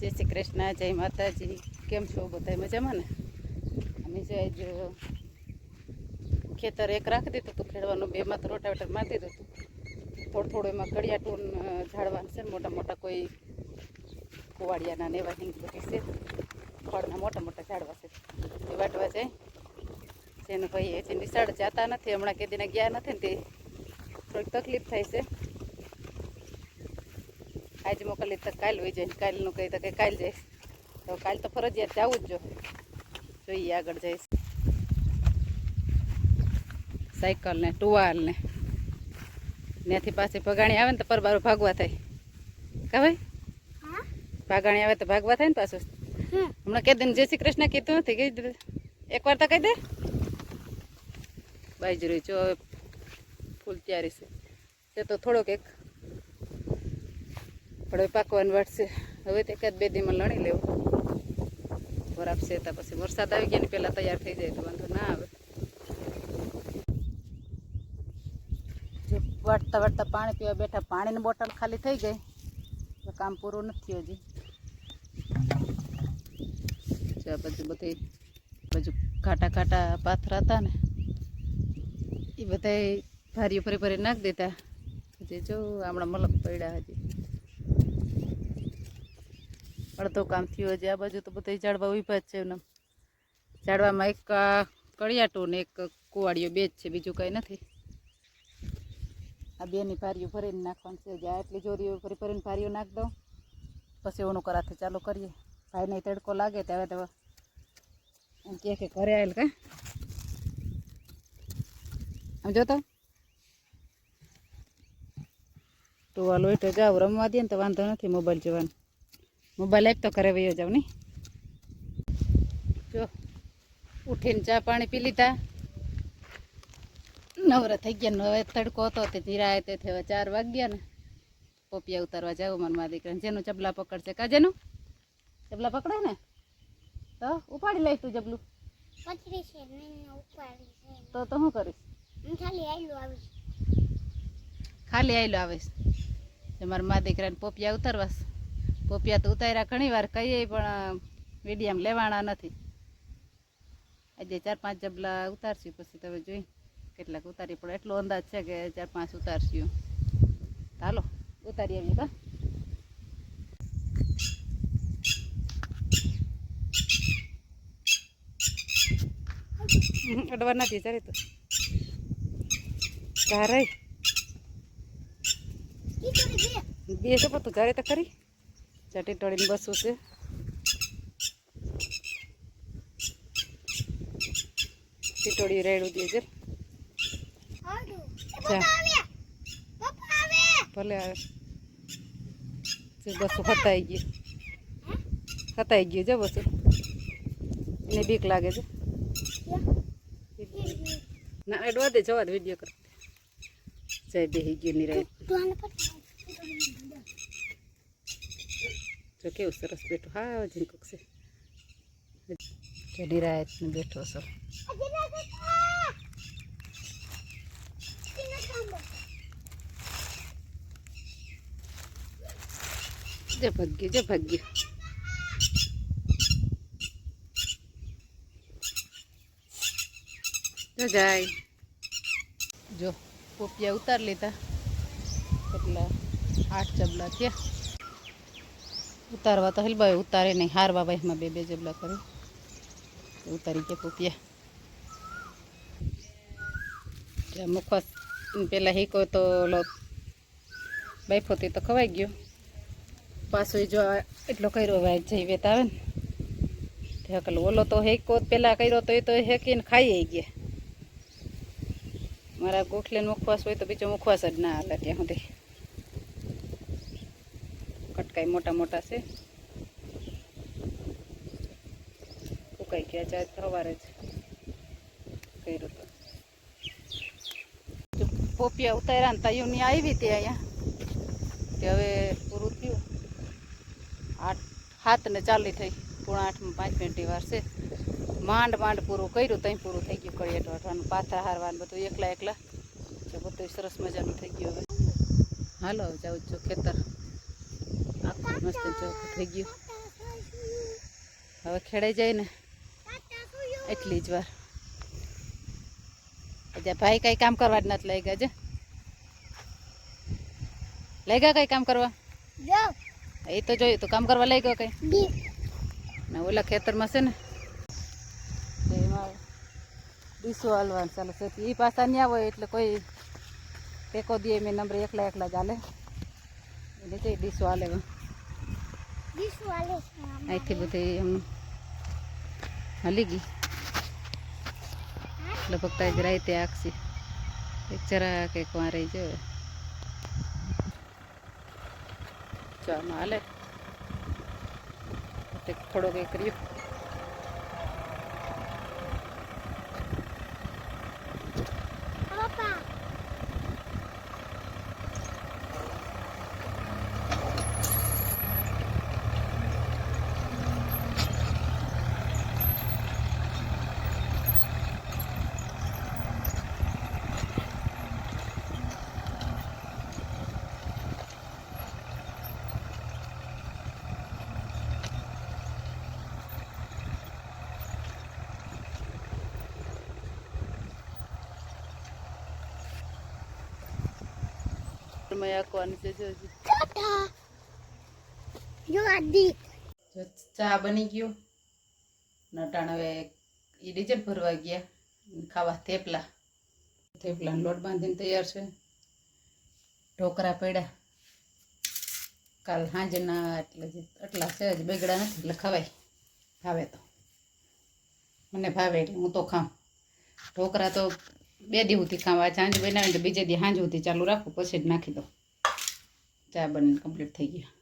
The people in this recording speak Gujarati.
जय श्री कृष्ण जय माताजी केम छो बधाय मजामां ने अमे जे आज खेतर एक राखी दीधुं तो खेडवानुं बेमां तो रोटावेटर मारी दीधुं हतुं थोडुं थोडुं एमां कड़ियाटून झाड़वां छे मोटा मोटा कोई कुवाड़ियाना ने एवा हिंग बधी छे फळना मोटा मोटा झाड़वा छे ए वाटवा जाय जेने भाई हजी निशाळ जाता नथी हमणां केदीने गया नथी ने ते थोड़ी तकलीफ थाय छे आज मोकली तो काल वही जाए कालनु कही तो कि काल जाइश तो काल तो फरजियात जावुं ज जोईए आगळ जाइश साइकल ने टुवाल ने ત્યાંથી પાછી ભગાણી આવે ને તો પરબારો ભાગવા થાય કા ભાઈ ભાગાણી આવે તો ભાગવા થાય ને પાછું હમણાં કહી દે જય શ્રી કૃષ્ણ કીધું નથી કહી દે એકવાર તો કહી દે બાજરી જો ફૂલ તૈયારી છે તો થોડોક એક પણ પાકવાની વાટ છે હવે તો એકાદ બે દીમાં લણી લેવું બરાબર છે તો પછી વરસાદ આવી ગયા ને પહેલાં તૈયાર થઈ જાય તો વાંધો ના આવે જો વાટતા વાટતા પાણી પીવા બેઠા પાણીની બોટલ ખાલી થઈ ગઈ તો કામ પૂરું નથી હજી જો બધી ઘાટા ઘાટા પાથરા હતા ને એ બધા ભારીઓ ફરી ફરી નાખી દીધા હજી જો હમણાં મલક પડ્યા હજી અડધો કામ થયું હજી આ બાજુ તો બધા ઝાડવા ઉભા જ છે એમને ઝાડવામાં એક કળિયાટું ને એક કુવાડીઓ બે જ છે બીજું કંઈ નથી આ બેની ભારીઓ ભરીને નાખવાનું છે જ્યાં એટલી જોરીઓ ફરી ફરીને ભારીઓ નાખી દઉં પછી ઓનું કરાથી ચાલુ કરીએ ભાઈને તડકો લાગે ત્યારે તો એમ કહે કે ઘરે આવેલ કાં આમ જોતો ટુવાલ હોય તો જાવ રમવા દે ને તો વાંધો નથી મોબાઈલ જોવાનું મોબાઈલ આપ તો ઘરે વયો જાવ નહીં જો ઉઠીને ચા પાણી પી લીધા નવરા થઈ ગયા હવે તડકો હતો તે ધીરા તે હવે 4 વાગ્યા ને પોપિયા ઉતારવા જાવ મારા દીકરાને જેનું ચબલા પકડશે કા જેનું ચબલા પકડે ને તો ઉપાડી લઈશ તું જબલું તો શું કરીશ ખાલી આયલો આવીશ મારા મા દીકરાને પોપિયા ઉતારવાસ પોપિયા તો ઉતાર્યા ઘણી વાર કહીએ પણ મીડિયમ લેવાના નથી આજે 4-5 જબલા ઉતારશું પછી તમે જોઈ કેટલાક ઉતારી પડે એટલો અંદાજ છે કે 4-5 ઉતારશું હાલો ઉતારી આવીએ કા અડવા નથી ચારે તો ચારે બે છે તો ચારે તો ખરી ચાટી ટોળીને બસવું છે ટીટોળી રેડું દે છે ભલે આવે બસો ખતાઈ ગયું છે બસો એને બીક લાગે છે ના એડવા દે જવા દે વિડીયો કર જય બેહી ગયું નિરાય જો કેવું સરસ બેઠું હા ઝીંકુક છે ચડી રાત ને બેઠો છો જે ભાગ્યું જો જાય જો પોપિયા ઉતાર લીધા કેટલા 8 જબલા થયા ઉતારવા તો હલબાઈ ઉતારે નહીં હારવા ભાઈમાં 2 જબલા કરે ઉતારી ગયા પોપિયા મુખવાસ પેલા હીકો તો બાઈફોથી તો ખવાઈ ગયો પાછો જો એટલો કર્યો ભાઈ જઈ વેત આવે ને તે હકલ ઓલો તો હેકો પેલા કર્યો તો એ તો હેકીને ખાઈ ગયા મારા ગોખલે મુખવાસ હોય તો બીજો મુખવાસ જ ના હાલે ત્યાં સુધી કટકાઈ મોટા મોટા છે ફૂકાઈ ગયા જાય સવારે જ કર્યું તો પોપિયા ઉતાર્યા ને તાયુની આવી હતી અહીંયા તે હવે પૂરું થયું 7 ને 40 થઈ 7:45 મિનિટની વાર છે માંડ પૂરું કર્યું ત્યાં પૂરું થઈ ગયું કળિયાટ વાટવાનું પાથરા હારવાનું બધું એકલા જો બધું સરસ મજાનું થઈ ગયું હવે હાલો જાઉં છું ખેતર આખું મસ્ત ચોખ્ખું થઈ ગયું હવે ખેડાઈ જાય ને એટલી જ વાર. અજા ભાઈ કઈ કામ કરવા જ નથી લઈ ગયા. લઈ ગયા કઈ કામ કરવા? એ તો જોયું તું કામ કરવા લઈ ગયો કઈ ને ઓલા ખેતરમાં છે ને એમાં ડીસો હાલવાનું ચાલે છે. એ પાછા ન્યા હોય એટલે કોઈ ટેકો દે મેં નંબર એકલા એકલા જ હાલે એટલે કઈ ડીસો હાલે અહીંથી બધી એમ હાલી ગઈ એટલે ફક્ત જ રાતે આખી એક જરા કંઈક વાર રહી જાય ચામાં હાલે થોડો કંઈ કર્યું. ચા બની ગયું નટાણ હવે એ ડીઝલ ભરવા ગયા ખાવા થેપલાનો લોટ બાંધીને તૈયાર છે. ઢોકરા પડ્યા કાલ સાંજના એટલા છે જ બગડા નથી એટલે ખવાય. ભાવે તો મને ભાવે એટલે હું તો ખાઉં. ઢોકરા તો 2 દી સુધી ખાવા સાંજ બનાવીને તો બીજે દી સાંજ સુધી ચાલુ રાખું પછી જ નાખી દઉં. ચા બનીને કમ્પ્લીટ થઈ ગયા.